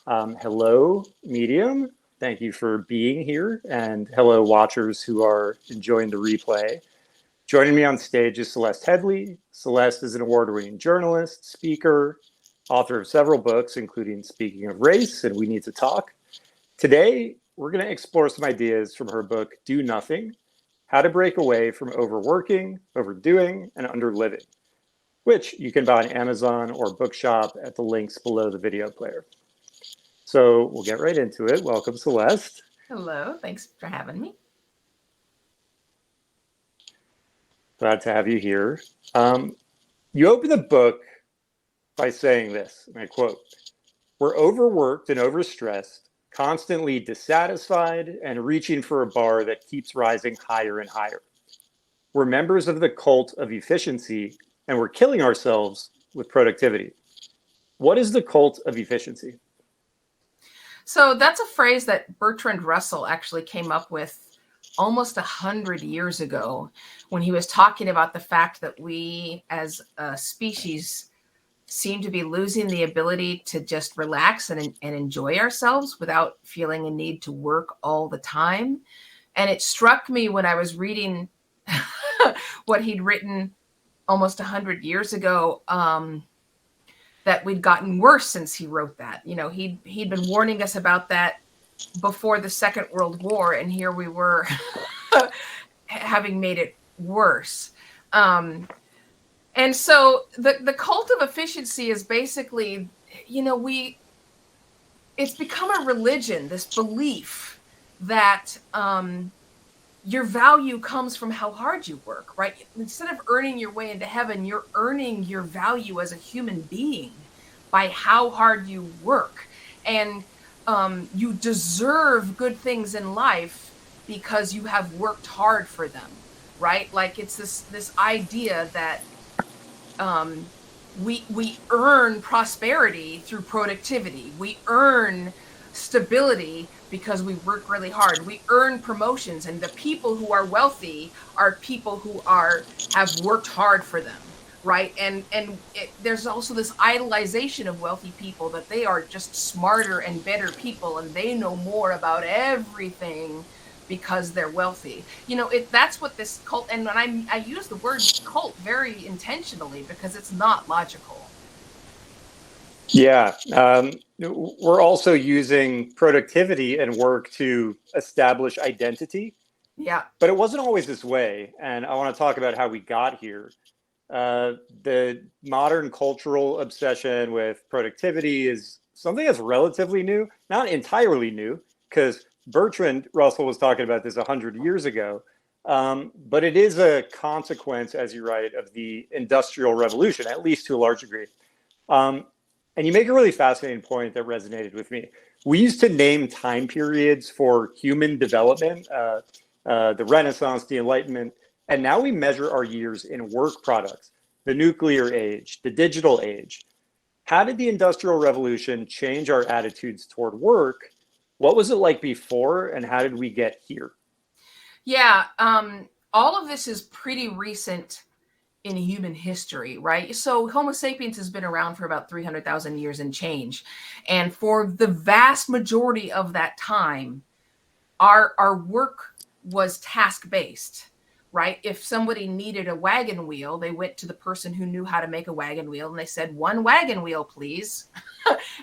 Hello, Medium. Thank you for being here. And hello, watchers who are enjoying the replay. Joining me on stage is Celeste Headlee. Celeste is an award-winning journalist, speaker, author of several books, including Speaking of Race and We Need to Talk. Today, we're going to explore some ideas from her book, Do Nothing, How to Break Away from Overworking, Overdoing, and Underliving, which you can buy on Amazon or Bookshop at the links below the video player. So we'll get right into it. Welcome, Celeste. Hello, thanks for having me. Glad to have you here. You open the book by saying this, and I quote, "We're overworked and overstressed, constantly dissatisfied and reaching for a bar that keeps rising higher and higher. We're members of the cult of efficiency and we're killing ourselves with productivity." What is the cult of efficiency? So that's a phrase that Bertrand Russell actually came up with almost 100 years ago when he was talking about the fact that we as a species seem to be losing the ability to just relax and enjoy ourselves without feeling a need to work all the time. And it struck me when I was reading what he'd written almost 100 years ago, that we'd gotten worse since he wrote that. You know, he'd been warning us about that before the Second World War, and here we were having made it worse. And so the cult of efficiency is basically, it's become a religion, this belief that your value comes from how hard you work, right? Instead of earning your way into heaven, you're earning your value as a human being by how hard you work. And you deserve good things in life because you have worked hard for them, right? Like it's this idea that we earn prosperity through productivity. We earn stability because we work really hard. We earn promotions, and the people who are wealthy are people who have worked hard for them, right? And there's also this idolization of wealthy people, that they are just smarter and better people and they know more about everything because they're wealthy. That's what this cult, and when I use the word cult very intentionally because it's not logical. Yeah. We're also using productivity and work to establish identity. Yeah. But it wasn't always this way. And I want to talk about how we got here. The modern cultural obsession with productivity is something that's relatively new, not entirely new, because Bertrand Russell was talking about this 100 years ago. But it is a consequence, as you write, of the Industrial Revolution, at least to a large degree. And you make a really fascinating point that resonated with me. We used to name time periods for human development, the Renaissance, the Enlightenment, and now we measure our years in work products, the nuclear age, the digital age. How did the Industrial Revolution change our attitudes toward work? What was it like before, and how did we get here? Yeah, all of this is pretty recent in human history, right? So Homo sapiens has been around for about 300,000 years and change. And for the vast majority of that time, our work was task-based, right? If somebody needed a wagon wheel, they went to the person who knew how to make a wagon wheel and they said, "1 wagon wheel, please."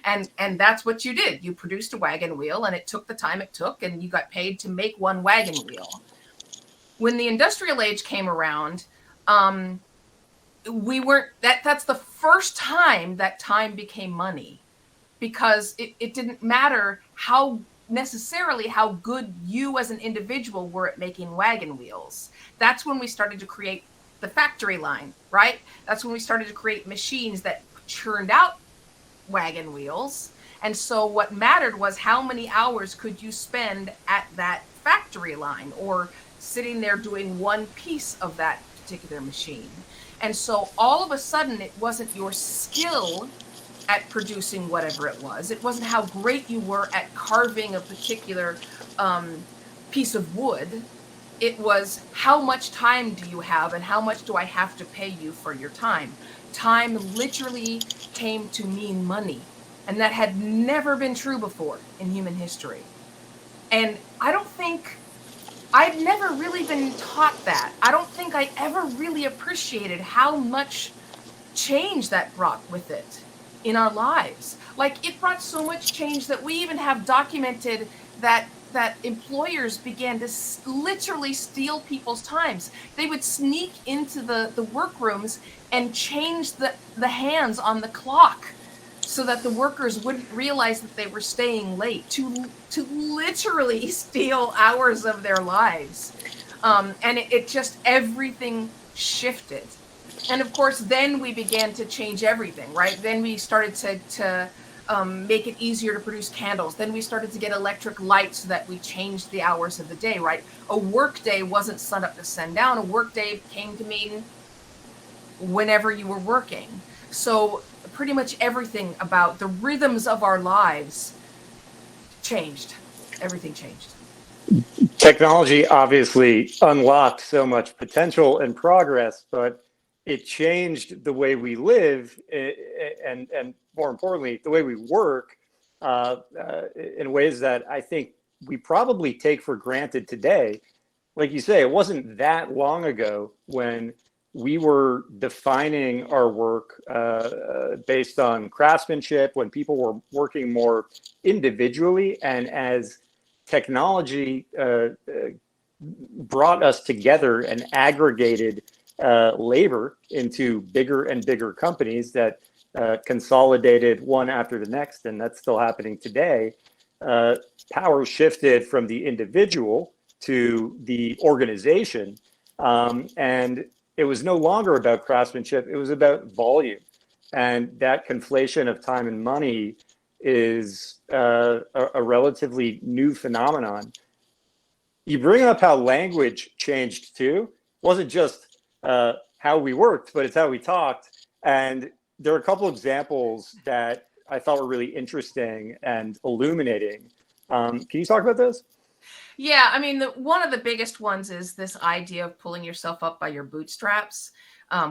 and that's what you did. You produced a wagon wheel and it took the time it took and you got paid to make 1 wagon wheel. When the industrial age came around, that's the first time that time became money, because it didn't matter how good you as an individual were at making wagon wheels. That's when we started to create the factory line, right? That's when we started to create machines that churned out wagon wheels. And so what mattered was how many hours could you spend at that factory line or sitting there doing one piece of that particular machine. And so all of a sudden, it wasn't your skill at producing whatever it was. It wasn't how great you were at carving a particular piece of wood. It was how much time do you have and how much do I have to pay you for your time? Time literally came to mean money. And that had never been true before in human history. And I'd never really been taught that. I don't think I ever really appreciated how much change that brought with it in our lives. Like, it brought so much change that we even have documented that employers began to literally steal people's times. They would sneak into the workrooms and change the hands on the clock so that the workers wouldn't realize that they were staying late, to literally steal hours of their lives. And it just, everything shifted. And of course, then we began to change everything, right? Then we started to make it easier to produce candles. Then we started to get electric lights so that we changed the hours of the day, right? A work day wasn't sun up to sundown. A work day came to mean whenever you were working. So pretty much everything about the rhythms of our lives changed. Everything changed. Technology obviously unlocked so much potential and progress, but it changed the way we live and more importantly, the way we work in ways that I think we probably take for granted today. Like you say, it wasn't that long ago when we were defining our work based on craftsmanship, when people were working more individually, and as technology brought us together and aggregated labor into bigger and bigger companies that consolidated one after the next, and that's still happening today. Power shifted from the individual to the organization, and it was no longer about craftsmanship, it was about volume. And that conflation of time and money is a relatively new phenomenon. You bring up how language changed too. It wasn't just how we worked, but it's how we talked. And there are a couple examples that I thought were really interesting and illuminating. Can you talk about those? Yeah, I mean, one of the biggest ones is this idea of pulling yourself up by your bootstraps,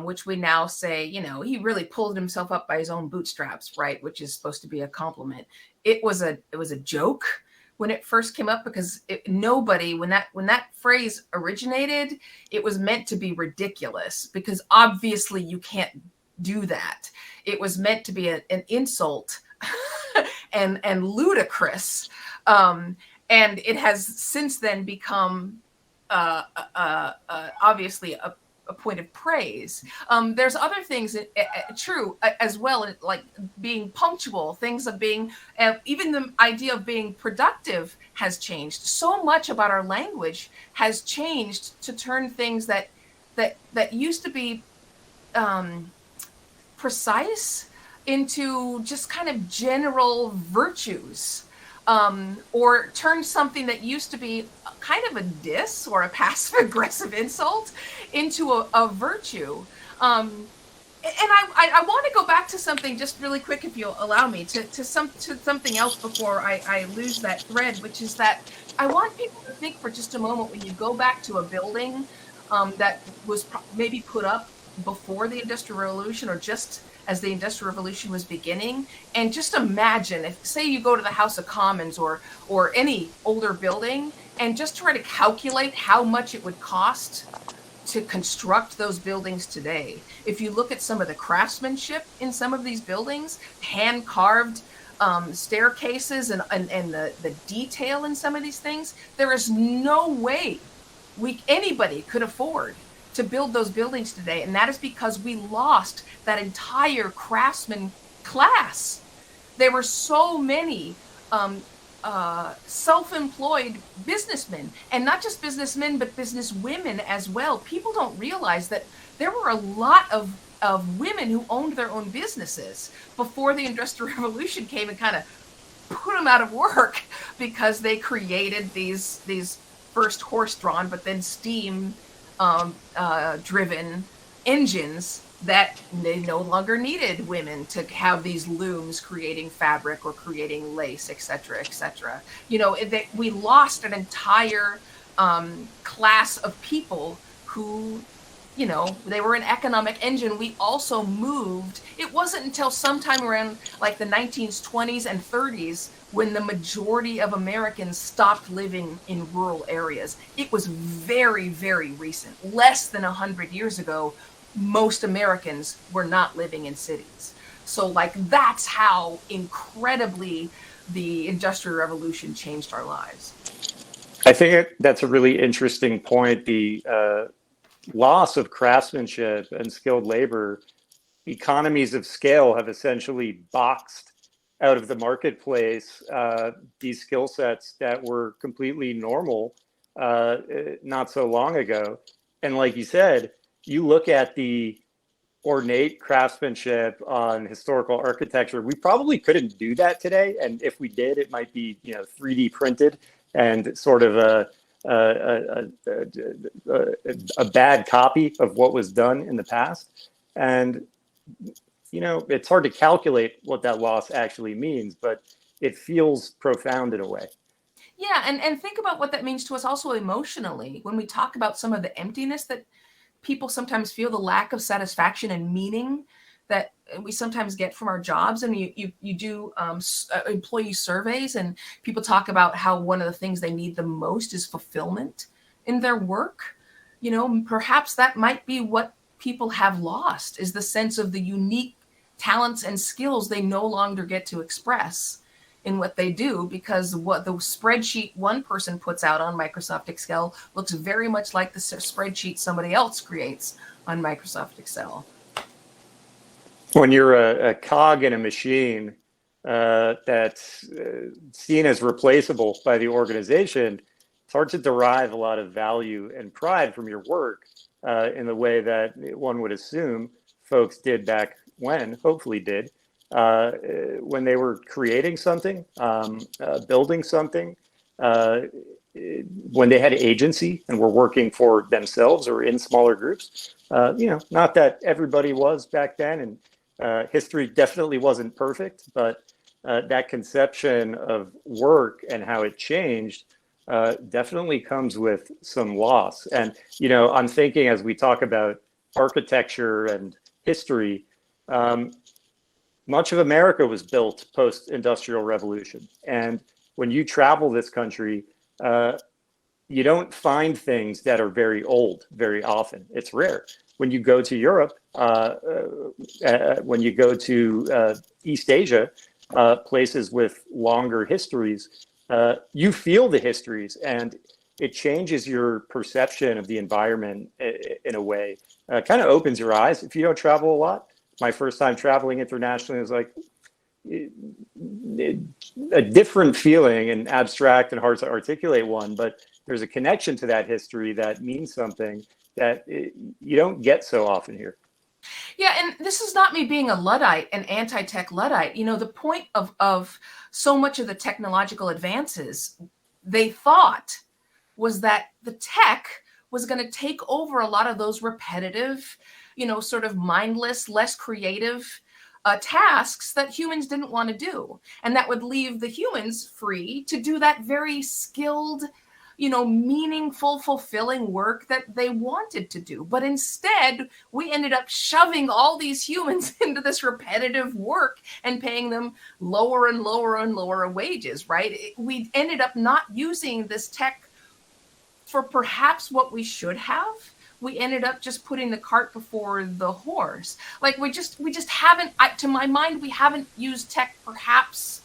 which we now say, you know, he really pulled himself up by his own bootstraps, right? Which is supposed to be a compliment. It was a joke when it first came up, because nobody, when that phrase originated, it was meant to be ridiculous, because obviously you can't do that. It was meant to be an insult and ludicrous. And it has since then become obviously a point of praise. There's other things true as well, like being punctual, things of being, even the idea of being productive has changed. So much about our language has changed to turn things that used to be precise into just kind of general virtues. Or turn something that used to be kind of a diss or a passive-aggressive insult into a virtue. And I want to go back to something just really quick, if you'll allow me, to something else before I lose that thread, which is that I want people to think for just a moment, when you go back to a building that was maybe put up before the Industrial Revolution, or just as the Industrial Revolution was beginning, and just imagine if, say, you go to the House of Commons or any older building, and just try to calculate how much it would cost to construct those buildings today. If you look at some of the craftsmanship in some of these buildings, hand carved staircases and the detail in some of these things, there is no way anybody could afford to build those buildings today. And that is because we lost that entire craftsman class. There were so many self-employed businessmen, and not just businessmen, but businesswomen as well. People don't realize that there were a lot of women who owned their own businesses before the Industrial Revolution came and kind of put them out of work, because they created these first horse-drawn, but then steam driven engines that they no longer needed women to have these looms creating fabric or creating lace, etc., etc. You know, we lost an entire class of people who they were an economic engine. We also moved. It wasn't until sometime around like the 1920s and 30s when the majority of Americans stopped living in rural areas. It was very, very recent. Less than 100 years ago, most Americans were not living in cities. So like that's how incredibly the Industrial Revolution changed our lives. I think that's a really interesting point. The loss of craftsmanship and skilled labor, economies of scale have essentially boxed out of the marketplace these skill sets that were completely normal not so long ago. And like you said, you look at the ornate craftsmanship on historical architecture, we probably couldn't do that today. And if we did, it might be 3D printed and sort of a bad copy of what was done in the past. And it's hard to calculate what that loss actually means, but it feels profound in a way. Yeah, and think about what that means to us also emotionally when we talk about some of the emptiness that people sometimes feel, the lack of satisfaction and meaning that we sometimes get from our jobs. And you do employee surveys, and people talk about how one of the things they need the most is fulfillment in their work. Perhaps that might be what people have lost, is the sense of the unique talents and skills they no longer get to express in what they do, because what the spreadsheet one person puts out on Microsoft Excel looks very much like the spreadsheet somebody else creates on Microsoft Excel. When you're a cog in a machine that's seen as replaceable by the organization, it's hard to derive a lot of value and pride from your work in the way that one would assume folks did back when, hopefully did, when they were creating something, building something, when they had agency and were working for themselves or in smaller groups. Not that everybody was back then, and history definitely wasn't perfect, but that conception of work and how it changed definitely comes with some loss. And, I'm thinking as we talk about architecture and history, much of America was built post-industrial revolution. And when you travel this country, you don't find things that are very old very often. It's rare. When you go to Europe, when you go to East Asia, places with longer histories, you feel the histories, and it changes your perception of the environment in a way. Kind of opens your eyes if you don't travel a lot. My first time traveling internationally was like a different feeling, and abstract and hard to articulate one, but there's a connection to that history that means something that you don't get so often here. Yeah, and this is not me being a Luddite, an anti-tech Luddite. The point of so much of the technological advances, they thought, was that the tech was going to take over a lot of those repetitive, sort of mindless, less creative tasks that humans didn't want to do. And that would leave the humans free to do that very skilled, meaningful, fulfilling work that they wanted to do. But instead, we ended up shoving all these humans into this repetitive work and paying them lower and lower and lower wages, right? We ended up not using this tech for perhaps what we should have. We ended up just putting the cart before the horse. Like we just haven't, to my mind, we haven't used tech perhaps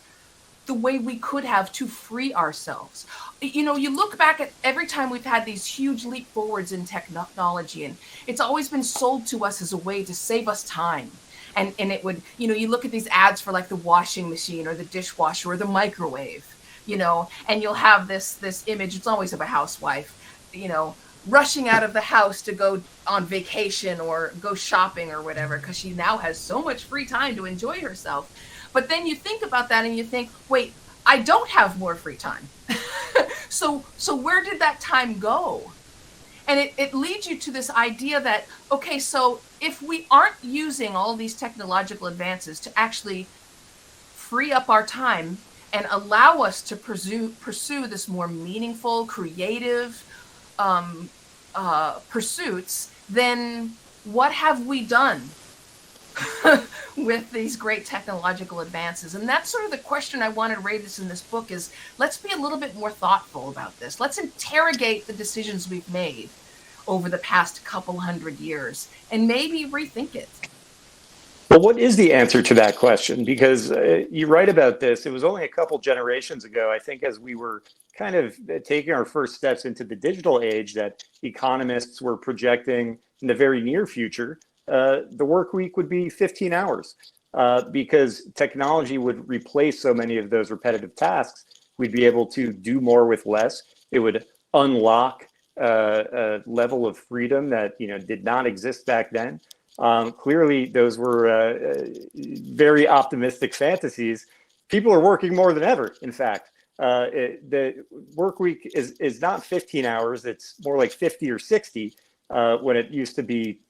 the way we could have to free ourselves. You look back at every time we've had these huge leap forwards in technology, and it's always been sold to us as a way to save us time. And it would, you look at these ads for like the washing machine or the dishwasher or the microwave, and you'll have this image, it's always of a housewife, rushing out of the house to go on vacation or go shopping or whatever, because she now has so much free time to enjoy herself. But then you think about that and you think, wait, I don't have more free time. So where did that time go? And it leads you to this idea that, okay, so if we aren't using all these technological advances to actually free up our time and allow us to pursue this more meaningful, creative pursuits, then what have we done with these great technological advances? And that's sort of the question I wanted to raise in this book is, let's be a little bit more thoughtful about this. Let's interrogate the decisions we've made over the past couple hundred years and maybe rethink it. Well, what is the answer to that question? Because you write about this, it was only a couple generations ago, I think, as we were kind of taking our first steps into the digital age, that economists were projecting in the very near future, the work week would be 15 hours because technology would replace so many of those repetitive tasks. We'd be able to do more with less. It would unlock a level of freedom that did not exist back then. Clearly, those were very optimistic fantasies. People are working more than ever, in fact. The work week is not 15 hours, it's more like 50 or 60 when it used to be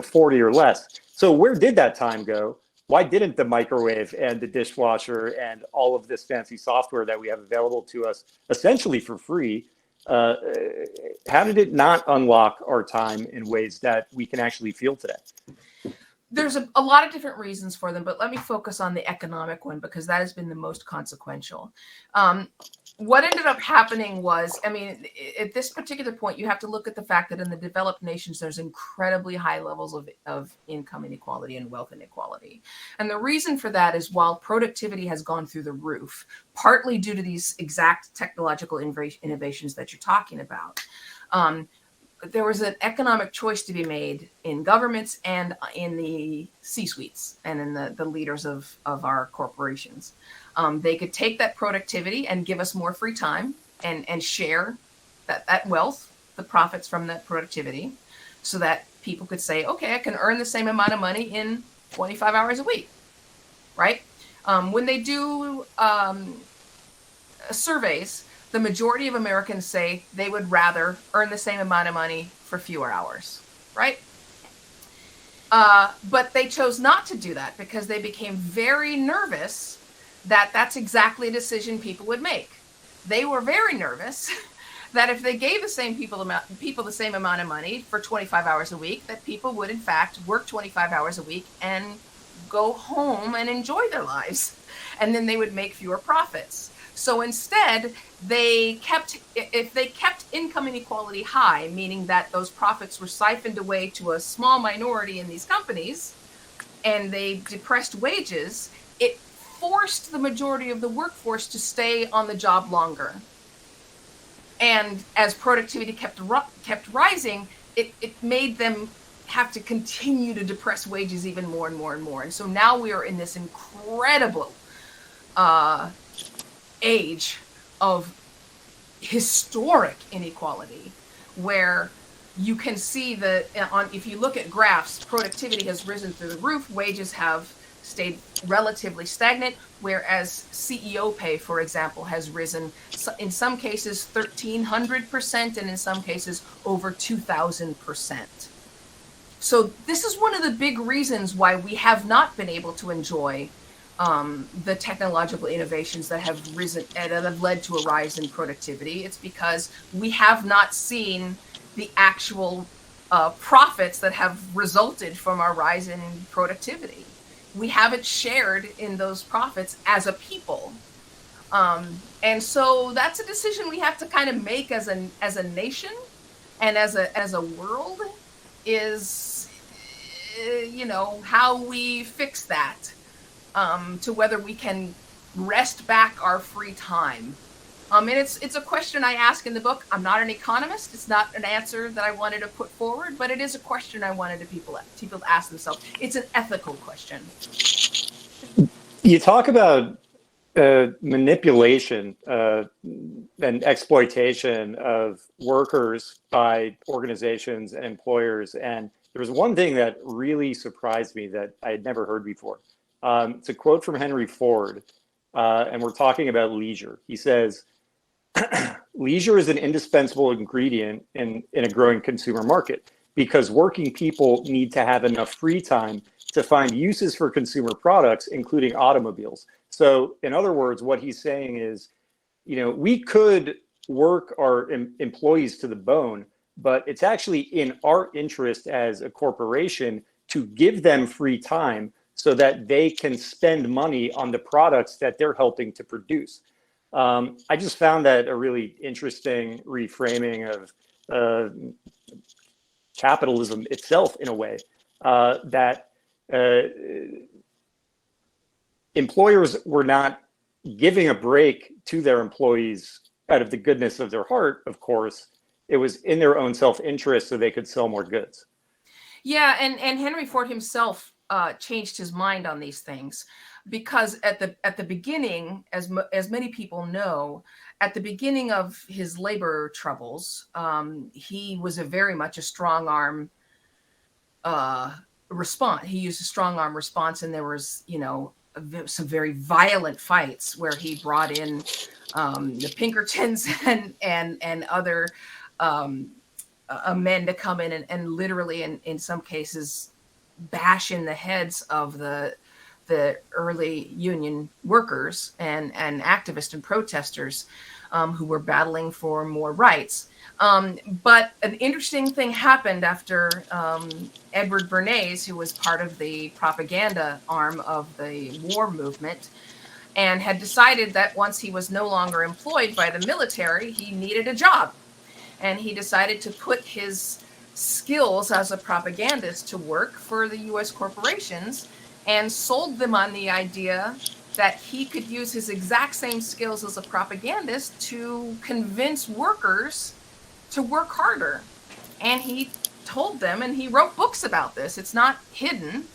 40 or less. So where did that time go? Why didn't the microwave and the dishwasher and all of this fancy software that we have available to us essentially for free, how did it not unlock our time in ways that we can actually feel today? There's a lot of different reasons for them, but let me focus on the economic one because that has been the most consequential. What ended up happening was, at this particular point, you have to look at the fact that in the developed nations, there's incredibly high levels of income inequality and wealth inequality. And the reason for that is while productivity has gone through the roof, partly due to these exact technological innovations that you're talking about, there was an economic choice to be made in governments and in the C-suites and in the leaders of our corporations. They could take that productivity and give us more free time and share that wealth, the profits from that productivity, so that people could say, okay, I can earn the same amount of money in 25 hours a week, right? When they do surveys, the majority of Americans say they would rather earn the same amount of money for fewer hours, right? But they chose not to do that because they became very nervous that that's exactly a decision people would make. They were very nervous that if they gave the same people the same amount of money for 25 hours a week, that people would in fact work 25 hours a week and go home and enjoy their lives. And then they would make fewer profits. So instead, if they kept income inequality high, meaning that those profits were siphoned away to a small minority in these companies, and they depressed wages, it forced the majority of the workforce to stay on the job longer. And as productivity kept rising, it made them have to continue to depress wages even more and more and more. And so now we are in this incredible age of historic inequality, where you can see that if you look at graphs, productivity has risen through the roof, wages have stayed relatively stagnant, whereas CEO pay, for example, has risen in some cases 1,300% and in some cases over 2,000%. So this is one of the big reasons why we have not been able to enjoy the technological innovations that have risen and that have led to a rise in productivity. It's because we have not seen the actual profits that have resulted from our rise in productivity. We haven't shared in those profits as a people. And so that's a decision we have to kind of make as a nation and as a world, is how we fix that. To whether we can wrest back our free time. And it's a question I ask in the book. I'm not an economist. It's not an answer that I wanted to put forward, but it is a question I wanted people to ask themselves. It's an ethical question. You talk about manipulation and exploitation of workers by organizations and employers. And there was one thing that really surprised me that I had never heard before. It's a quote from Henry Ford, and we're talking about leisure. He says, leisure is an indispensable ingredient in a growing consumer market because working people need to have enough free time to find uses for consumer products, including automobiles. So in other words, what he's saying is, we could work our employees to the bone, but it's actually in our interest as a corporation to give them free time so that they can spend money on the products that they're helping to produce. I just found that a really interesting reframing of capitalism itself, in a way, that employers were not giving a break to their employees out of the goodness of their heart, of course. It was in their own self-interest so they could sell more goods. Yeah, and Henry Ford himself changed his mind on these things, because at the beginning, as many people know, at the beginning of his labor troubles, he was very much a strong arm response. He used a strong arm response, and there was, some very violent fights where he brought in the Pinkertons and other men to come in and literally, in some cases, bash in the heads of the early union workers and activists and protesters who were battling for more rights. But an interesting thing happened after Edward Bernays, who was part of the propaganda arm of the war movement, and had decided that once he was no longer employed by the military, he needed a job. And he decided to put his skills as a propagandist to work for the US corporations, and sold them on the idea that he could use his exact same skills as a propagandist to convince workers to work harder. And he told them, and he wrote books about this, it's not hidden,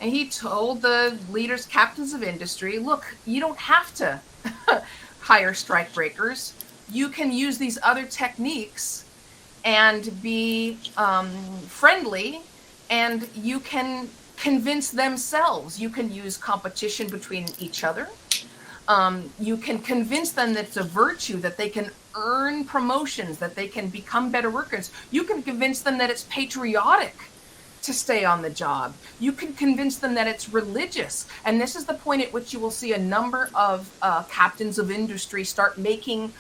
and he told the leaders, captains of industry, look, you don't have to hire strike breakers. You can use these other techniques and be friendly, and you can convince themselves. You can use competition between each other. You can convince them that it's a virtue, that they can earn promotions, that they can become better workers. You can convince them that it's patriotic to stay on the job. You can convince them that it's religious. And this is the point at which you will see a number of captains of industry start making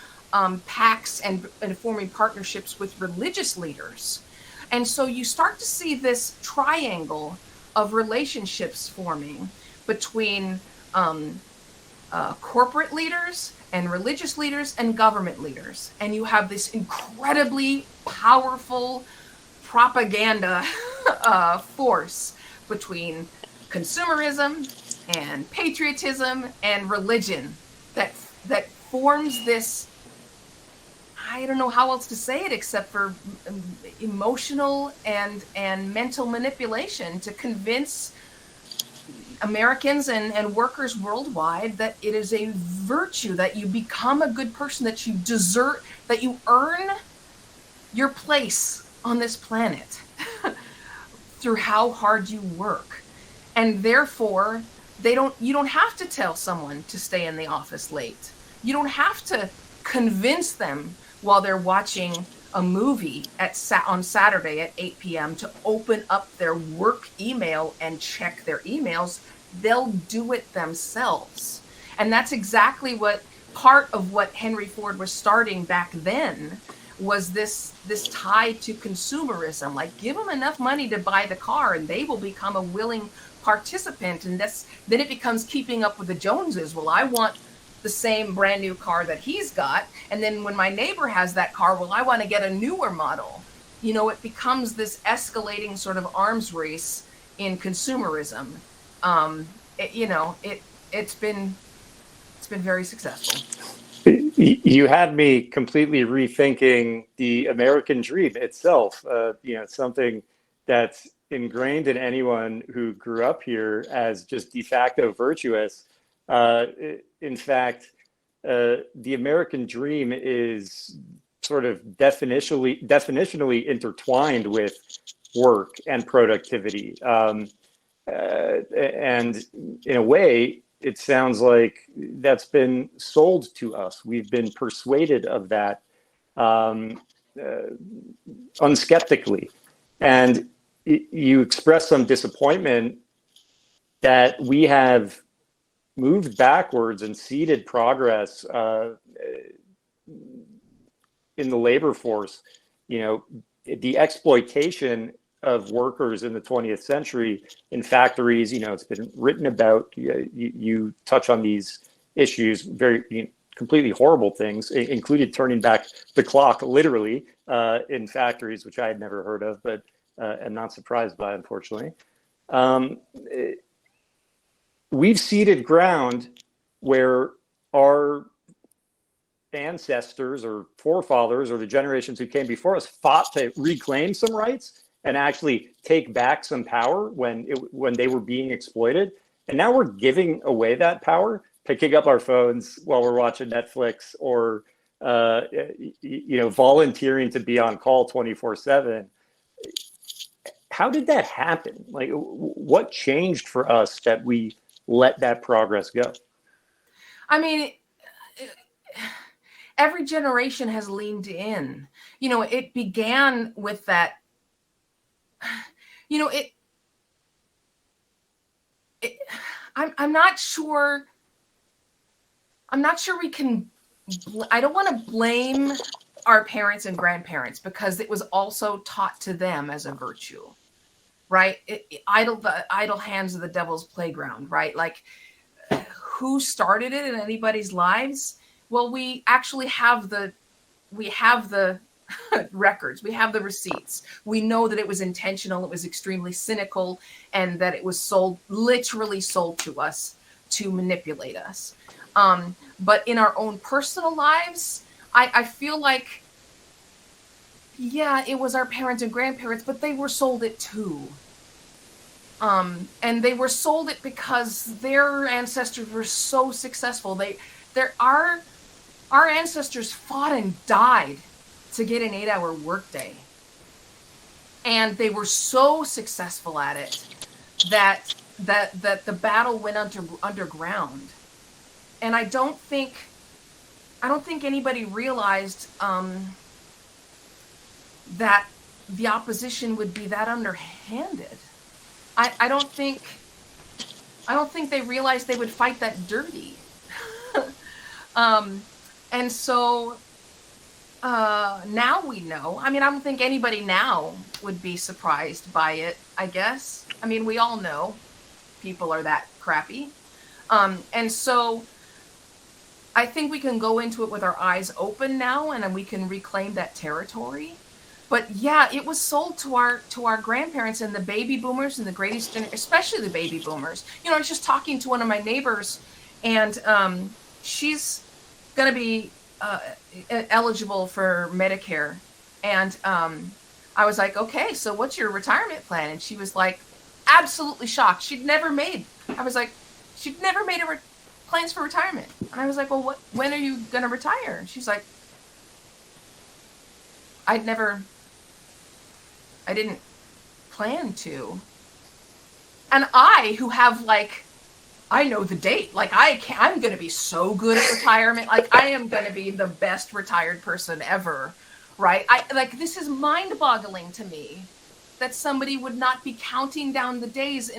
pacts and forming partnerships with religious leaders. And so you start to see this triangle of relationships forming between corporate leaders and religious leaders and government leaders. And you have this incredibly powerful propaganda force between consumerism and patriotism and religion that forms this, I don't know how else to say it except for emotional and mental manipulation to convince Americans and workers worldwide that it is a virtue, that you become a good person, that you deserve, that you earn your place on this planet through how hard you work. And therefore, you don't have to tell someone to stay in the office late. You don't have to convince them while they're watching a movie on Saturday at 8 p.m. to open up their work email and check their emails. They'll do it themselves. And that's exactly what part of what Henry Ford was starting back then was this tie to consumerism. Like, give them enough money to buy the car and they will become a willing participant. And then it becomes keeping up with the Joneses. Well, I want the same brand new car that he's got. And then when my neighbor has that car, well, I want to get a newer model. It becomes this escalating sort of arms race in consumerism. It's been very successful. You had me completely rethinking the American dream itself. Something that's ingrained in anyone who grew up here as just de facto virtuous. In fact, the American dream is sort of definitionally intertwined with work and productivity. And in a way, it sounds like that's been sold to us. We've been persuaded of that unskeptically. And you express some disappointment that we have moved backwards and ceded progress in the labor force you know, the exploitation of workers in the 20th century in factories, you know, it's been written about. You touch on these issues, very completely horrible things, included turning back the clock literally in factories, which I had never heard of, but am not surprised by, unfortunately. We've ceded ground where our ancestors or forefathers or the generations who came before us fought to reclaim some rights and actually take back some power when they were being exploited. And now we're giving away that power, picking up our phones while we're watching Netflix, or volunteering to be on call 24/7. How did that happen? Like, what changed for us that we let that progress go? I mean, every generation has leaned in. You know, it began with that. You know, I'm not sure. I'm not sure we can. I don't want to blame our parents and grandparents, because it was also taught to them as a virtue, right? The idle hands of the devil's playground, right? Like, who started it in anybody's lives? Well, we actually have the records, we have the receipts. We know that it was intentional, it was extremely cynical, and that it was literally sold to us to manipulate us. But in our own personal lives, I feel like, yeah, it was our parents and grandparents, but they were sold it too. And they were sold it because their ancestors were so successful. Our ancestors fought and died to get an 8-hour workday. And they were so successful at it that the battle went underground. And I don't think anybody realized that the opposition would be that underhanded. I don't think they realized they would fight that dirty. And so now we know. I mean, I don't think anybody now would be surprised by it, I guess. I mean, we all know people are that crappy. And so I think we can go into it with our eyes open now, and then we can reclaim that territory. But yeah, it was sold to our grandparents and the baby boomers and the greatest, especially the baby boomers. You know, I was just talking to one of my neighbors, and she's going to be eligible for Medicare. And I was like, okay, so what's your retirement plan? And she was like, absolutely shocked. She'd never made plans for retirement. And I was like, well, when are you going to retire? And she's like, I didn't plan to. And who have, like, I know the date. Like, I'm going to be so good at retirement. Like, I am going to be the best retired person ever, right? This is mind-boggling to me that somebody would not be counting down the days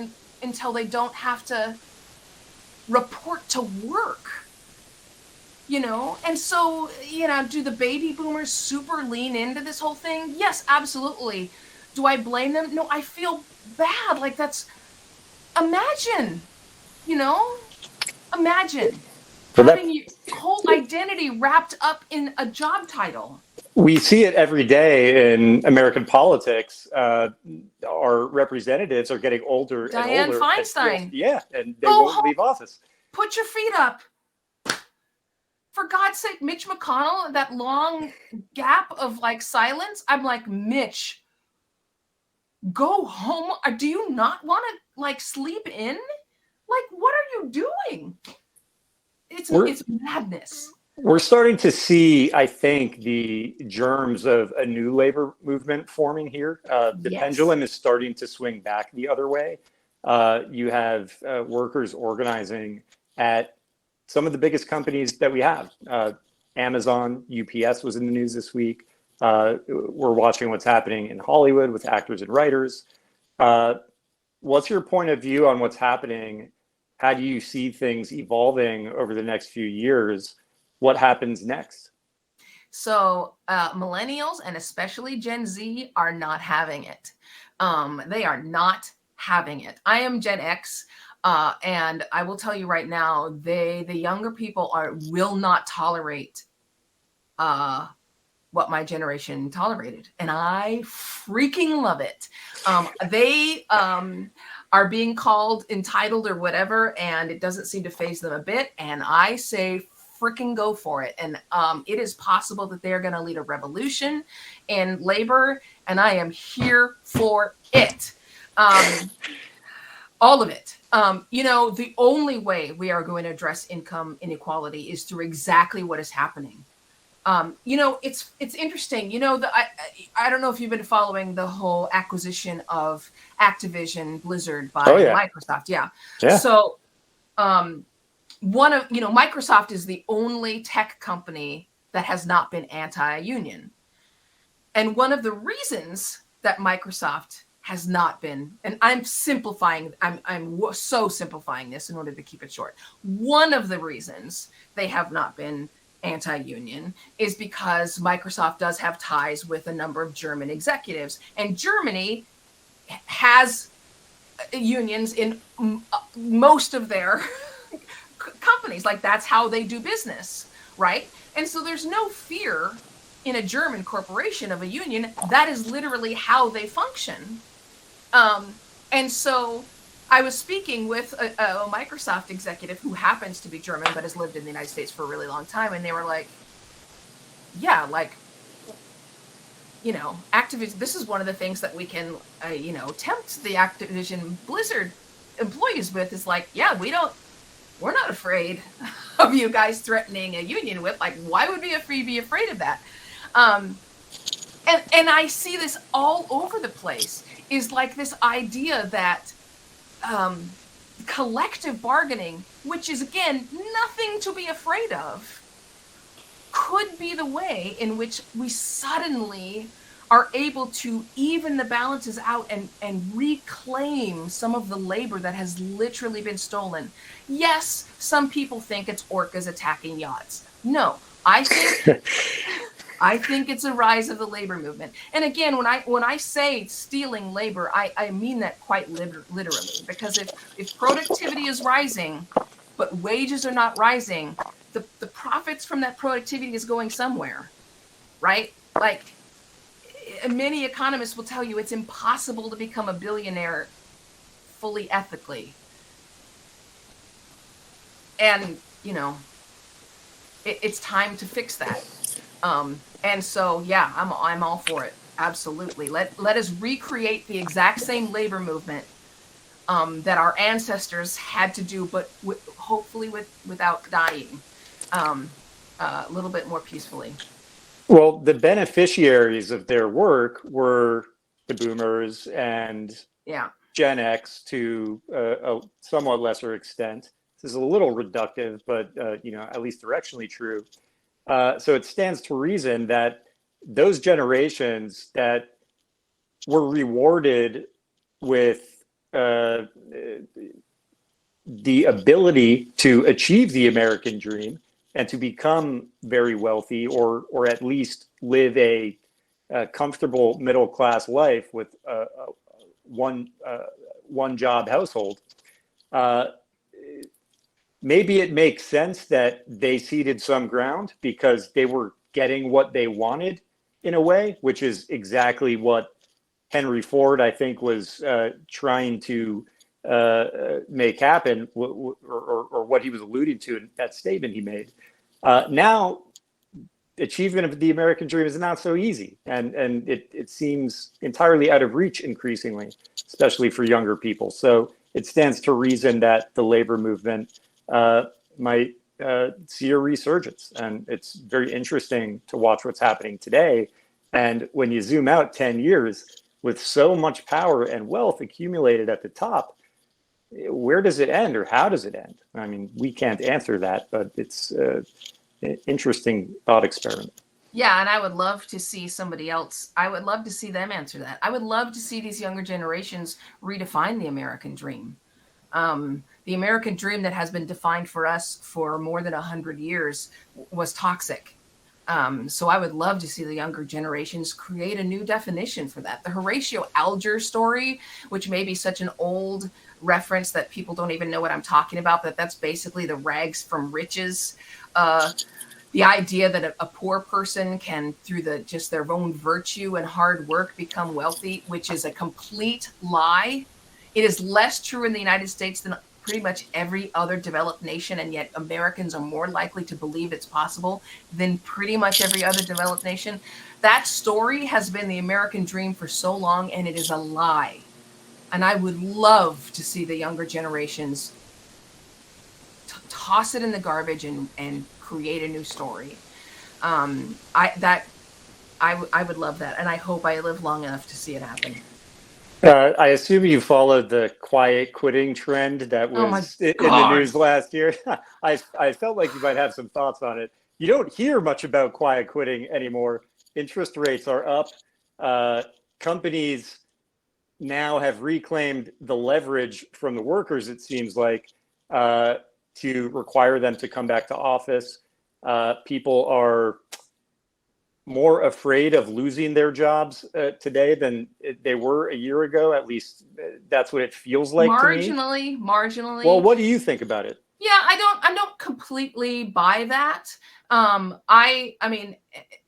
until they don't have to report to work, you know? And so, you know, do the baby boomers super lean into this whole thing? Yes, absolutely. Do I blame them? No, I feel bad. Like, imagine, you know, having your whole identity wrapped up in a job title. We see it every day in American politics. Our representatives are getting older Dianne and older. Feinstein. And they won't leave office. Put your feet up. For God's sake, Mitch McConnell, that long gap of, like, silence. I'm like, Mitch, go home. Do you not want to, like, sleep in? Like, what are you doing? It's madness. We're starting to see, I think, the germs of a new labor movement forming here. The pendulum is starting to swing back the other way. You have workers organizing at some of the biggest companies that we have. Amazon, UPS was in the news this week. We're watching what's happening in Hollywood with actors and writers. What's your point of view on what's happening? How do you see things evolving over the next few years? What happens next? So millennials and especially Gen Z are not having it. They are not having it. I am Gen X, and I will tell you right now, the younger people will not tolerate what my generation tolerated, and I freaking love it. They are being called entitled or whatever, and it doesn't seem to faze them a bit. And I say, freaking go for it. And it is possible that they're going to lead a revolution in labor, and I am here for it. All of it. The only way we are going to address income inequality is through exactly what is happening. It's interesting. I don't know if you've been following the whole acquisition of Activision Blizzard by Microsoft. Yeah. So, Microsoft is the only tech company that has not been anti-union. And one of the reasons that Microsoft has not been, and I'm simplifying, I'm so simplifying this in order to keep it short. One of the reasons they have not been anti-union is because Microsoft does have ties with a number of German executives, and Germany has unions in most of their companies. Like, that's how they do business, right? And so there's no fear in a German corporation of a union. That is literally how they function. And so I was speaking with a Microsoft executive who happens to be German but has lived in the United States for a really long time, and they were like, yeah, like, Activision, this is one of the things that we can, tempt the Activision Blizzard employees with, is like, yeah, we're not afraid of you guys threatening a union with, like, why would we be afraid of that? And I see this all over the place, is like this idea that collective bargaining, which is, again, nothing to be afraid of, could be the way in which we suddenly are able to even the balances out and reclaim some of the labor that has literally been stolen. Yes, some people think it's orcas attacking yachts. No, I think it's a rise of the labor movement. And again, when I say stealing labor, I mean that quite literally, because if productivity is rising, but wages are not rising, the profits from that productivity is going somewhere, right? Like, many economists will tell you it's impossible to become a billionaire fully ethically. And, it's time to fix that. And so, yeah, I'm all for it. Absolutely. Let us recreate the exact same labor movement that our ancestors had to do, but hopefully without dying, a little bit more peacefully. Well, the beneficiaries of their work were the boomers and Gen X to a somewhat lesser extent. This is a little reductive, but at least directionally true. So it stands to reason that those generations that were rewarded with the ability to achieve the American dream and to become very wealthy, or at least live a comfortable middle class life with one job household, maybe it makes sense that they ceded some ground because they were getting what they wanted in a way, which is exactly what Henry Ford, I think, was trying to make happen, or what he was alluding to in that statement he made. Now, achievement of the American dream is not so easy, and it seems entirely out of reach increasingly, especially for younger people. So it stands to reason that the labor movement might see a resurgence, and it's very interesting to watch what's happening today. And when you zoom out 10 years, with so much power and wealth accumulated at the top, where does it end, or how does it end? I mean, we can't answer that, but it's an interesting thought experiment. Yeah, and I would love to see somebody else. I would love to see them answer that. I would love to see these younger generations redefine the American dream. The American dream that has been defined for us for more than 100 years was toxic. So I would love to see the younger generations create a new definition for that. The Horatio Alger story, which may be such an old reference that people don't even know what I'm talking about, but that's basically the rags from riches. The idea that a poor person can, through just their own virtue and hard work, become wealthy, which is a complete lie. It is less true in the United States than pretty much every other developed nation, and yet Americans are more likely to believe it's possible than pretty much every other developed nation. That story has been the American dream for so long, and it is a lie. And I would love to see the younger generations toss it in the garbage and create a new story. I would love that, and I hope I live long enough to see it happen. I assume you followed the quiet quitting trend that was in the news last year. I felt like you might have some thoughts on it. You don't hear much about quiet quitting anymore. Interest rates are up. Companies now have reclaimed the leverage from the workers, it seems like, to require them to come back to office. People are more afraid of losing their jobs today than they were a year ago. At least that's what it feels like to me. Marginally. Well, what do you think about it? Yeah, I don't completely buy that. I mean,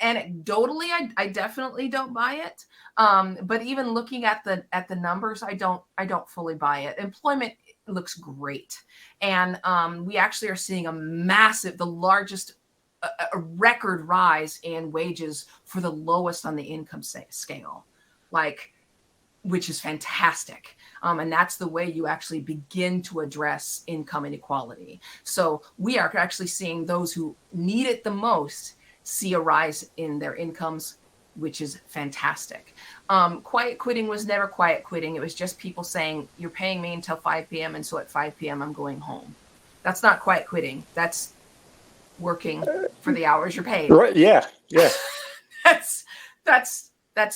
anecdotally, I definitely don't buy it. But even looking at the numbers, I don't fully buy it. Employment looks great, and we actually are seeing the largest a record rise in wages for the lowest on the income scale, which is fantastic. And that's the way you actually begin to address income inequality. So we are actually seeing those who need it the most see a rise in their incomes, which is fantastic. Quiet quitting was never quiet quitting. It was just people saying, you're paying me until 5 p.m. and so at 5 p.m. I'm going home. That's not quiet quitting. That's working for the hours you're paid. Right. Yeah. That's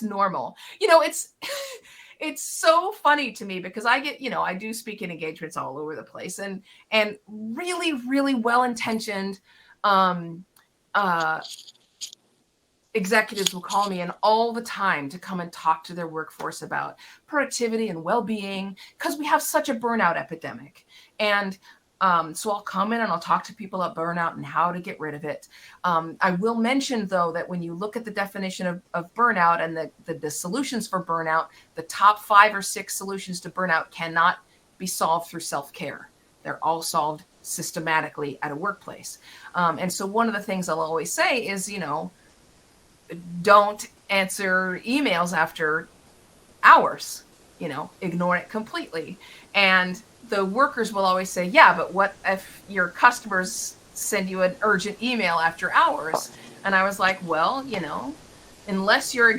normal. It's so funny to me because I get, I do speaking engagements all over the place, and really, really well-intentioned executives will call me in all the time to come and talk to their workforce about productivity and well-being, because we have such a burnout epidemic. And so I'll come in and I'll talk to people about burnout and how to get rid of it. I will mention, though, that when you look at the definition of burnout and the solutions for burnout, the top 5 or 6 solutions to burnout cannot be solved through self-care. They're all solved systematically at a workplace. And so one of the things I'll always say is, don't answer emails after hours, ignore it completely. And the workers will always say, yeah, but what if your customers send you an urgent email after hours? And I was like, well, unless your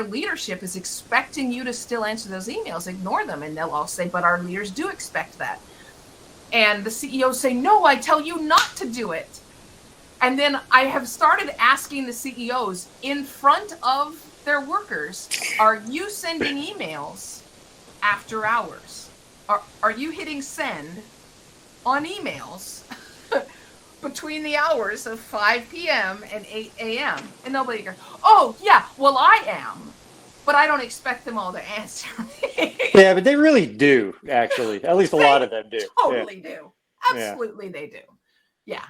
leadership is expecting you to still answer those emails, ignore them. And they'll all say, but our leaders do expect that. And the CEOs say, no, I tell you not to do it. And then I have started asking the CEOs in front of their workers, are you sending emails after hours? Are you hitting send on emails between the hours of 5 p.m. and 8 a.m.? And nobody goes, oh, yeah, well, I am. But I don't expect them all to answer me. Yeah, but they really do, actually. At least a lot of them do. Totally do. Absolutely, they do. Yeah.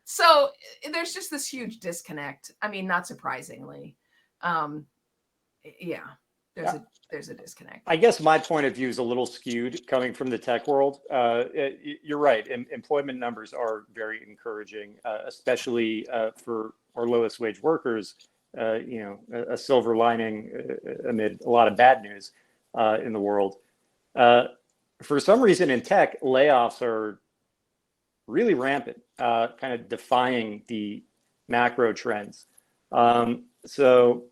So there's just this huge disconnect. I mean, not surprisingly. There's a disconnect. I guess my point of view is a little skewed coming from the tech world. You're right. Employment numbers are very encouraging, especially for our lowest wage workers. A silver lining amid a lot of bad news in the world. For some reason in tech, layoffs are really rampant, kind of defying the macro trends. So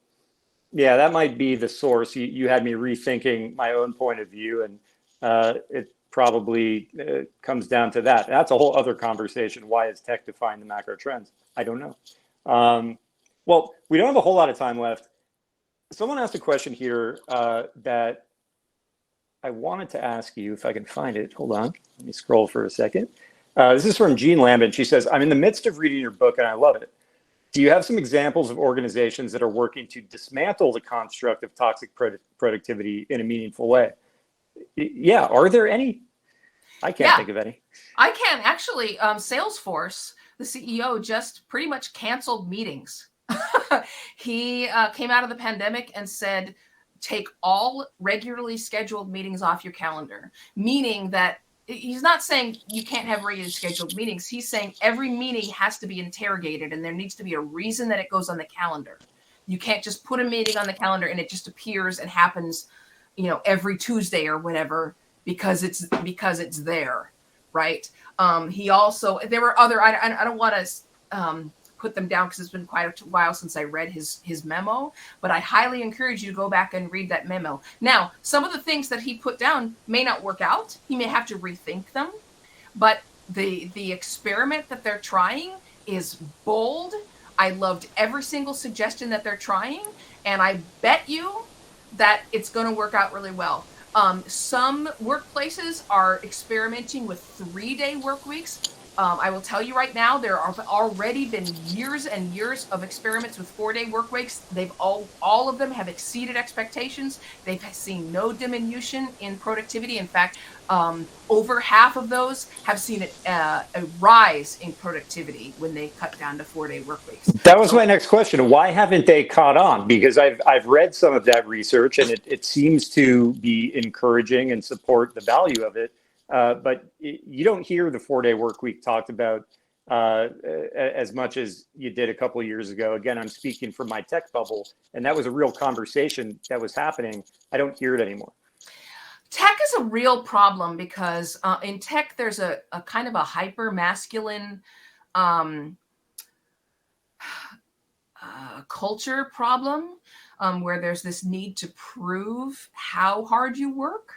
yeah, that might be the source. You had me rethinking my own point of view, and it probably comes down to that. That's a whole other conversation. Why is tech defying the macro trends? I don't know. Well, we don't have a whole lot of time left. Someone asked a question here that I wanted to ask you, if I can find it. Hold on. Let me scroll for a second. This is from Jean Lambert. She says, I'm in the midst of reading your book and I love it. Do you have some examples of organizations that are working to dismantle the construct of toxic productivity in a meaningful way? Yeah, are there any? I can't think of any. I can actually. Salesforce, the CEO, just pretty much canceled meetings. He came out of the pandemic and said, take all regularly scheduled meetings off your calendar, meaning that he's not saying you can't have regularly scheduled meetings. He's saying every meeting has to be interrogated and there needs to be a reason that it goes on the calendar. You can't just put a meeting on the calendar and it just appears and happens, every Tuesday or whatever, because it's there, right? He also, there were other, I don't want to put them down because it's been quite a while since I read his memo, but I highly encourage you to go back and read that memo. Now, some of the things that he put down may not work out. He may have to rethink them, but the experiment that they're trying is bold. I loved every single suggestion that they're trying, and I bet you that it's going to work out really well. Some workplaces are experimenting with 3-day work weeks. I will tell you right now, there have already been years and years of experiments with 4-day work weeks. They've all of them have exceeded expectations. They've seen no diminution in productivity. In fact, over half of those have seen a rise in productivity when they cut down to 4-day work weeks. That was my next question. Why haven't they caught on? Because I've read some of that research and it seems to be encouraging and support the value of it. But you don't hear the 4-day work week talked about as much as you did a couple of years ago. Again, I'm speaking from my tech bubble, and that was a real conversation that was happening. I don't hear it anymore. Tech is a real problem because in tech, there's a kind of a hyper masculine culture problem where there's this need to prove how hard you work.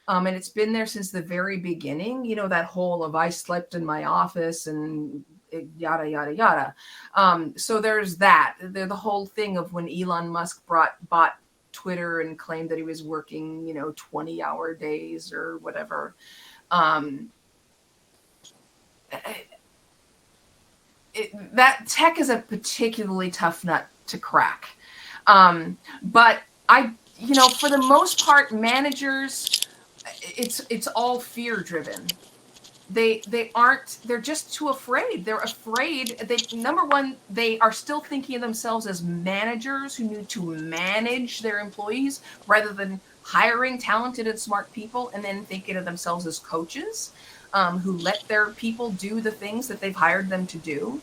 And it's been there since the very beginning, that whole of I slept in my office and yada, yada, yada. So there's that. The whole thing of when Elon Musk bought Twitter and claimed that he was working, 20-hour days or whatever. That tech is a particularly tough nut to crack. But for the most part, managers, it's all fear driven. They're just too afraid. They're afraid. Number one, they are still thinking of themselves as managers who need to manage their employees rather than hiring talented and smart people, and then thinking of themselves as coaches who let their people do the things that they've hired them to do.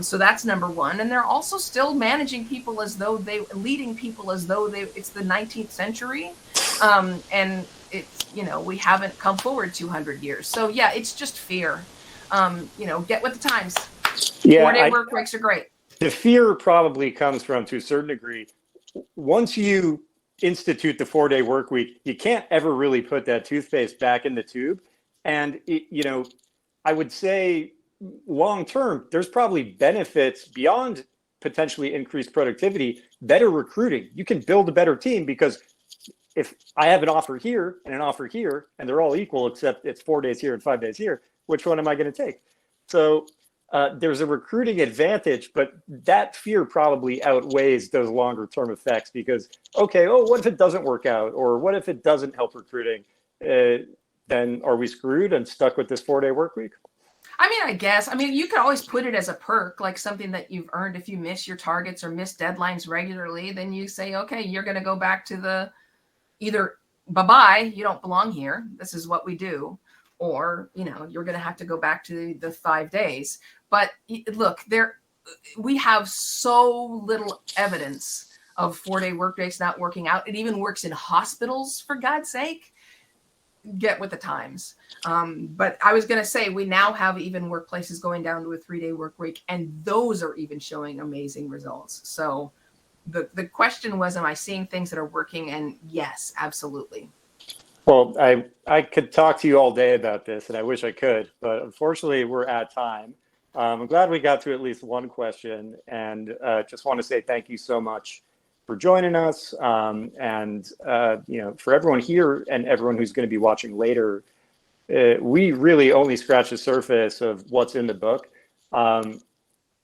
So that's number one. And they're also still managing people leading people as though it's the 19th century. And it's, we haven't come forward 200 years. So yeah, it's just fear. Get with the times. Yeah, 4-day work weeks are great. The fear probably comes from, to a certain degree, once you institute the 4-day work week, you can't ever really put that toothpaste back in the tube. And, I would say long term, there's probably benefits beyond potentially increased productivity, better recruiting. You can build a better team because if I have an offer here and an offer here, and they're all equal, except it's 4 days here and 5 days here, which one am I going to take? So there's a recruiting advantage, but that fear probably outweighs those longer term effects because, what if it doesn't work out? Or what if it doesn't help recruiting? Then are we screwed and stuck with this 4-day work week? I guess. You could always put it as a perk, like something that you've earned. If you miss your targets or miss deadlines regularly, then you say, okay, you're going to go back to either bye-bye, you don't belong here, this is what we do, or, you're going to have to go back to the 5 days. But look, we have so little evidence of 4-day work days not working out. It even works in hospitals, for God's sake. Get with the times. But I was going to say, we now have even workplaces going down to a 3-day work week, and those are even showing amazing results. So the question was, am I seeing things that are working? And yes, absolutely. Well, I could talk to you all day about this, and I wish I could, but unfortunately we're at time. I'm glad we got to at least one question, and just want to say thank you so much for joining us. And for everyone here and everyone who's going to be watching later, we really only scratch the surface of what's in the book.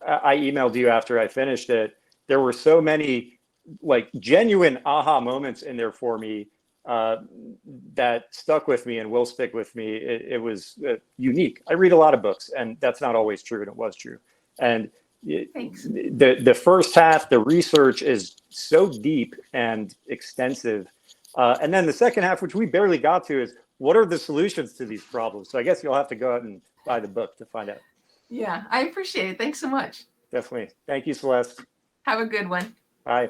I emailed you after I finished it. There were so many like genuine aha moments in there for me that stuck with me and will stick with me. It was unique. I read a lot of books, and that's not always true, and it was true. And Thanks. the first half, the research is so deep and extensive. And then the second half, which we barely got to, is what are the solutions to these problems? So I guess you'll have to go out and buy the book to find out. Yeah, I appreciate it. Thanks so much. Definitely. Thank you, Celeste. Have a good one. Bye.